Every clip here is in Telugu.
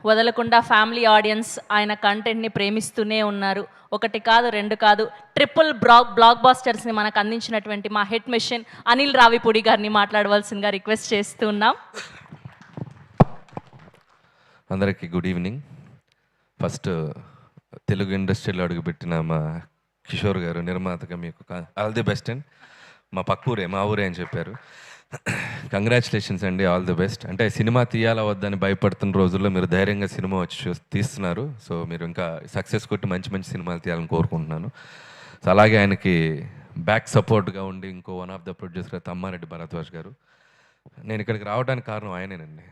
వదలకుండా ఫ్యామిలీ ఆడియన్స్ ఆయన కంటెంట్ని ప్రేమిస్తూనే ఉన్నారు. ఒకటి కాదు, రెండు కాదు, ట్రిపుల్ బ్లాక్ బాస్టర్స్ని మనకు అందించినటువంటి మా హిట్ మిషన్ అనిల్ రావిపూడి గారిని మాట్లాడవలసిందిగా రిక్వెస్ట్ చేస్తున్నాం. అందరికీ గుడ్ ఈవినింగ్. ఫస్ట్ తెలుగు ఇండస్ట్రీలో అడుగుపెట్టిన మా కిషోర్ గారు నిర్మాతగా మీకు ఆల్ ది బెస్ట్ అండ్ మా పక్కూరే మా ఊరే అని చెప్పారు. కంగ్రాచులేషన్స్ అండి, ఆల్ ది బెస్ట్. అంటే సినిమా తీయాలా వద్దని భయపడుతున్న రోజుల్లో మీరు ధైర్యంగా సినిమా వచ్చి తీస్తున్నారు. సో మీరు ఇంకా సక్సెస్ కొట్టి మంచి మంచి సినిమాలు తీయాలని కోరుకుంటున్నాను. సో అలాగే ఆయనకి బ్యాక్ సపోర్ట్గా ఉండి ఇంకో one of the producer Tammareddy Bharadwaj గారు. నేను ఇక్కడికి రావడానికి కారణం ఆయనేనండి.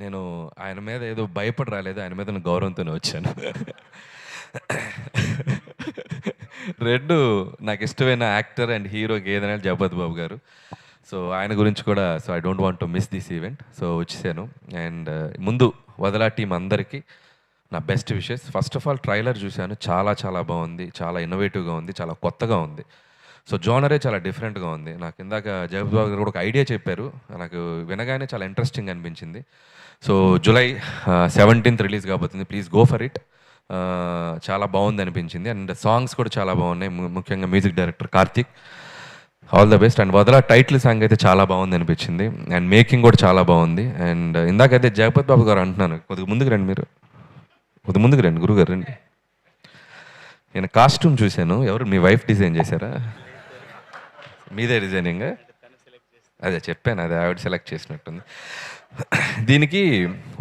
నేను ఆయన మీద ఏదో భయపడి రాలేదు, ఆయన మీద నేను గౌరవంతోనే వచ్చాను. రెండు నాకు ఇష్టమైన యాక్టర్ అండ్ హీరోకి ఏదైనా జగపతి బాబు గారు. సో ఆయన గురించి కూడా so I don't want to miss this event. So వచ్చేసాను. అండ్ ముందు వదలా టీం అందరికీ నా best wishes. First of all trailer చూశాను, చాలా చాలా బాగుంది, చాలా ఇన్నోవేటివ్గా ఉంది, చాలా కొత్తగా ఉంది. సో జోనరే చాలా డిఫరెంట్గా ఉంది. నాకు ఇందాక జగపతి బాబు గారు కూడా ఒక ఐడియా చెప్పారు, నాకు వినగానే చాలా ఇంట్రెస్టింగ్ అనిపించింది. సో జూలై 17th రిలీజ్ కాబోతుంది, ప్లీజ్ గో ఫర్ ఇట్. చాలా బాగుంది అనిపించింది. అండ్ సాంగ్స్ కూడా చాలా బాగున్నాయి, ముఖ్యంగా music director Karthik, all the best. And Vadala title song అయితే చాలా బాగుంది అనిపించింది. అండ్ మేకింగ్ కూడా చాలా బాగుంది. అండ్ ఇందాకైతే జగపతి బాబు గారు అంటున్నాను, కొద్దిగా ముందుకు రండి, మీరు కొద్దిగా ముందుకు రండి, గురుగారు రండి. నేను కాస్ట్యూమ్ చూశాను, ఎవరు మీ వైఫ్ డిజైన్ చేశారా? మీదే డిజైనింగ్? అదే చెప్పాను, అదే ఆవిడ సెలెక్ట్ చేసినట్టుంది. దీనికి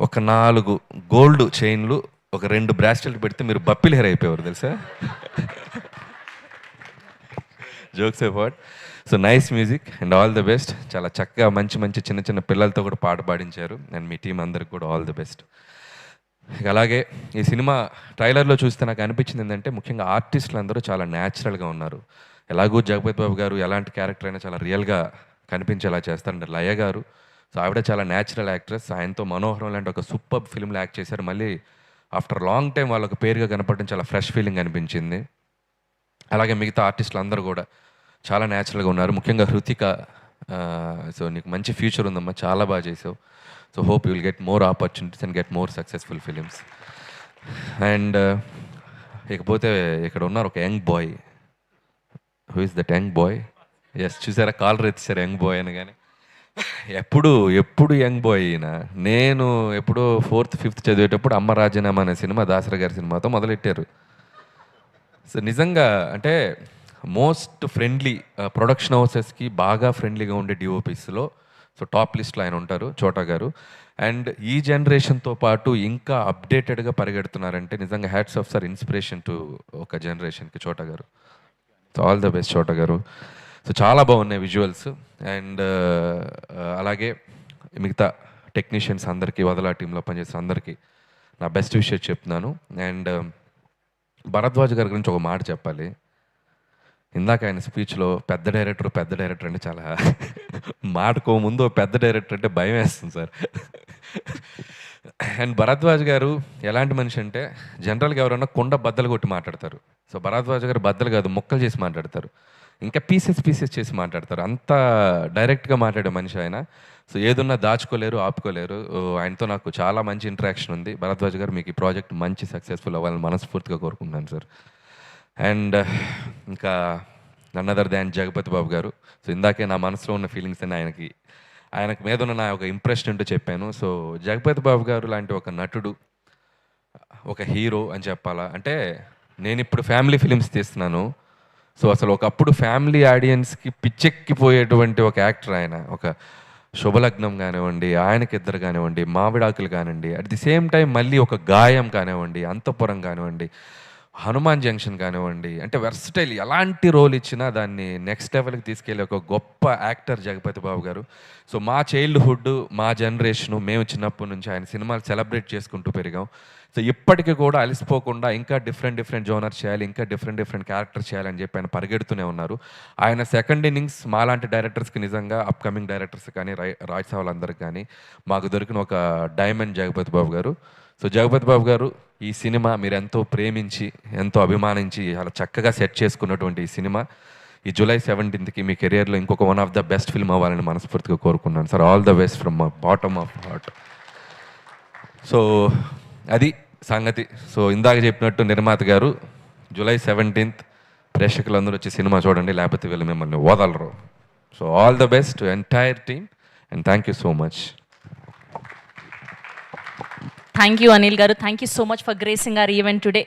ఒక 4 గోల్డ్ చైన్లు, ఒక 2 బ్రాస్లెట్ పెడితే మీరు బప్పిల్ హెయిర్ అయిపోయేవారు తెలుసా. Jokes about. So nice music and all the best. చాలా చక్కగా మంచి మంచి చిన్న చిన్న పిల్లలతో కూడా పాట పాడించారు. అండ్ మీ టీం అందరికి కూడా ఆల్ ది బెస్ట్. అలాగే ఈ సినిమా ట్రైలర్లో చూస్తే నాకు అనిపించింది ఏంటంటే, ముఖ్యంగా ఆర్టిస్టులు అందరూ చాలా న్యాచురల్గా ఉన్నారు. ఎలాగూ జగపతి బాబు గారు ఎలాంటి క్యారెక్టర్ అయినా చాలా రియల్గా కనిపించేలా చేస్తారంటే లయ గారు, సో ఆవిడ చాలా న్యాచురల్ యాక్ట్రెస్. ఆయనతో మనోహరం లాంటి ఒక సూపర్ ఫిల్మ్లో యాక్ట్ చేశారు. మళ్ళీ ఆఫ్టర్ లాంగ్ టైం వాళ్ళకు పేరుగా కనపడడం చాలా ఫ్రెష్ ఫీలింగ్ అనిపించింది. అలాగే మిగతా ఆర్టిస్టులు అందరూ కూడా చాలా న్యాచురల్గా ఉన్నారు. ముఖ్యంగా హృతిక, సో నీకు మంచి ఫ్యూచర్ ఉందమ్మా, చాలా బాగా చేసావు. So hope you will get more opportunities and get more successful films. And ఇకపోతే ఇక్కడ ఉన్నారు ఒక young boy. Who is that young boy? Yes, చూసారా కాలర్ ఎత్తిసారు యంగ్ బాయ్ అని. కానీ ఎప్పుడు యంగ్ బాయ్ అయినా, నేను ఎప్పుడో 4th 5th చదివేటప్పుడు అమ్మ రాజీనామా అనే సినిమా దాసరి గారి సినిమాతో మొదలెట్టారు. సో నిజంగా అంటే మోస్ట్ ఫ్రెండ్లీ ప్రొడక్షన్ హౌసెస్కి బాగా ఫ్రెండ్లీగా ఉండే డిఓపీస్లో సో టాప్ లిస్ట్లో ఆయన ఉంటారు, చోటా గారు. అండ్ ఈ జనరేషన్తో పాటు ఇంకా అప్డేటెడ్గా పరిగెడుతున్నారంటే నిజంగా hats off sir, inspiration to ఒక జనరేషన్కి చోటా గారు. సో ఆల్ ద బెస్ట్ చోటా గారు. సో చాలా బాగున్నాయి విజువల్స్. అండ్ అలాగే మిగతా టెక్నీషియన్స్ అందరికీ, వదలా టీంలో పనిచేసిన అందరికీ నా బెస్ట్ విషెస్ చెప్తున్నాను. అండ్ భరద్వాజ్ గారి గురించి ఒక మాట చెప్పాలి. ఇందాక ఆయన స్పీచ్లో పెద్ద డైరెక్టర్ అంటే చాలా మాటకో ముందు పెద్ద డైరెక్టర్ అంటే భయం వేస్తుంది సార్. అండ్ భరద్వాజ్ గారు ఎలాంటి మనిషి అంటే, జనరల్గా ఎవరన్నా కుండ బద్దలు కొట్టి మాట్లాడతారు. సో భరద్వాజ్ గారు బద్దలు కాదు, ముక్కలు చేసి మాట్లాడతారు, ఇంకా పీసెస్ చేసి మాట్లాడతారు. అంత డైరెక్ట్గా మాట్లాడే మనిషి ఆయన. సో ఏదున్నా దాచుకోలేరు, ఆపుకోలేరు. ఆయనతో నాకు చాలా మంచి ఇంటరాక్షన్ ఉంది. భరద్వాజ్ గారు, మీకు ఈ ప్రాజెక్ట్ మంచి సక్సెస్ఫుల్ అవ్వాలని మనస్ఫూర్తిగా కోరుకుంటున్నాను సార్. అండ్ ఇంకా నన్ అదర్ దాన్ జగపతి బాబు గారు. సో ఇందాకే నా మనసులో ఉన్న ఫీలింగ్స్ అని ఆయనకు మీద ఉన్న నా ఒక ఇంప్రెషన్ అంటూ చెప్పాను. సో జగపతి బాబు గారు లాంటి ఒక నటుడు, ఒక హీరో అని చెప్పాలా అంటే, నేను ఇప్పుడు ఫ్యామిలీ ఫిలిమ్స్ తీస్తున్నాను. సో అసలు ఒకప్పుడు ఫ్యామిలీ ఆడియన్స్కి పిచ్చెక్కిపోయేటువంటి ఒక యాక్టర్ ఆయన. ఒక శుభలగ్నం కానివ్వండి, ఆయనకిద్దరు కానివ్వండి, మావిడాకులు కానివ్వండి, అట్ ది సేమ్ టైం మళ్ళీ ఒక గాయం కానివ్వండి, అంతఃపురం కానివ్వండి, హనుమాన్ జంక్షన్ కానివ్వండి, అంటే వెర్సటైల్ ఎలాంటి రోల్ ఇచ్చినా దాన్ని నెక్స్ట్ లెవెల్కి తీసుకెళ్ళే ఒక గొప్ప యాక్టర్ జగపతి బాబు గారు. సో మా చైల్డ్హుడ్, మా జనరేషను, మేము చిన్నప్పటి నుంచి ఆయన సినిమాలు సెలబ్రేట్ చేసుకుంటూ పెరిగాం. సో ఇప్పటికీ కూడా అలసిపోకుండా ఇంకా డిఫరెంట్ జోనర్ చేయాలి, ఇంకా డిఫరెంట్ క్యారెక్టర్ చేయాలని చెప్పి ఆయన పరిగెడుతూనే ఉన్నారు. ఆయన సెకండ్ ఇన్నింగ్స్ మాలాంటి డైరెక్టర్స్కి, నిజంగా అప్కమింగ్ డైరెక్టర్స్ కానీ, రాజ్ వాళ్ళందరికీ కానీ మాకు దొరికిన ఒక డైమండ్ జగపతి బాబు గారు. సో జగపతి బాబు గారు, ఈ సినిమా మీరు ఎంతో ప్రేమించి, ఎంతో అభిమానించి చాలా చక్కగా సెట్ చేసుకున్నటువంటి ఈ సినిమా ఈ జూలై 17th మీ కెరియర్లో ఇంకొక one of the best film అవ్వాలని మనస్ఫూర్తిగా కోరుకున్నాను sir. All the best from my bottom of heart. So అది సంగతి. సో ఇందాక చెప్పినట్టు నిర్మాత గారు జూలై 17th ప్రేక్షకులందరూ వచ్చి సినిమా చూడండి, లేకపోతే వీళ్ళు మిమ్మల్ని వదలరు. So all the best to entire team and thank you so much. Thank you Anil గారు, thank you so much for gracing our event today.